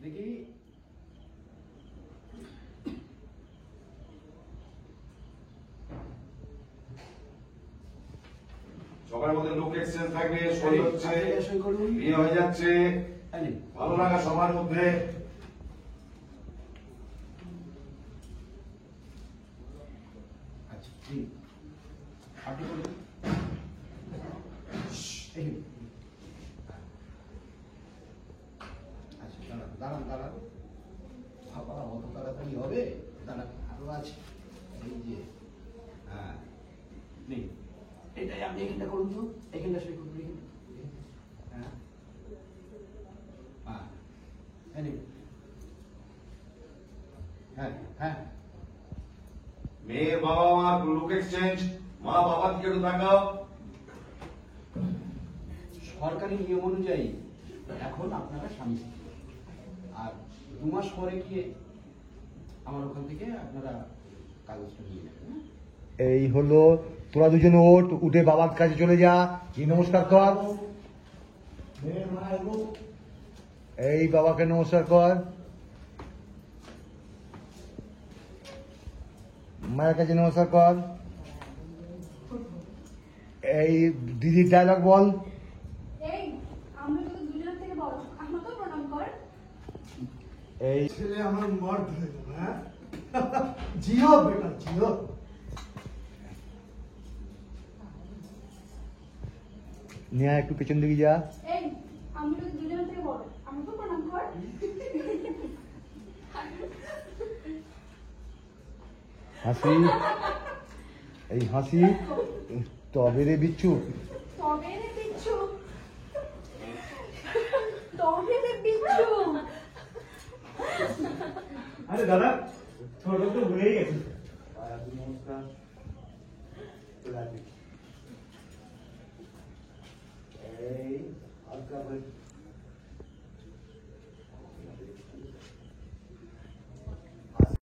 দেখি সবার মধ্যে লুক এক্সচেঞ্জ থাকবে, সই হচ্ছে, বিয়ে হয়ে যাচ্ছে, ভালো লাগা সবার মধ্যে। আচ্ছা ঠিক আপনি বলুন। আচ্ছা দাঁড়ান দাঁড়ান দাঁড়ান, বাবা অত তাড়াতাড়ি হবে? দাঁড়ান আরো আছে, এই যে হ্যাঁ নেই, এটাই আপনি এখানটা করুন তো, এখানটা সই করুন, হ্যাঁ হ্যাঁ হ্যাঁ হ্যাঁ। মেয়ের বাবা মা লুক এক্সচেঞ্জ, মা বাবা দিকে একটু তাকাও। সরকারি নিয়ম অনুযায়ী এখন আপনারা স্বামী স্ত্রী, আর 2 মাস পরে গিয়ে আমার ওখান থেকে আপনারা কাগজটা নিয়ে নেবেন। এই হলো, তোরা দুজনে ওঠ, উঠে বাবার কাছে চলে যা, কি নমস্কার কর, এই বাবাকে নমস্কার কর, মায়ের কাছে নমস্কার কর, এই দিদির ডায়লগ বল। এই আমরা তো দুজনের থেকে বড়, আমাকেও প্রণাম কর। এই ছেলে আমার মর ধরে গেল, হ্যাঁ জিও বেটা জিও। নেহা একটু পেছন দিকে যা, এই আমরা তো দুজনের থেকে বড়, আমাকেও প্রণাম কর। হাসি, এই হাসি, তবে রে বিচ্ছু, তবে রে বিচ্ছু, তবে রে বিচ্ছু। আরে দাদা ছোট তো ভুলেই গেছি। নমস্কার, এই হালকা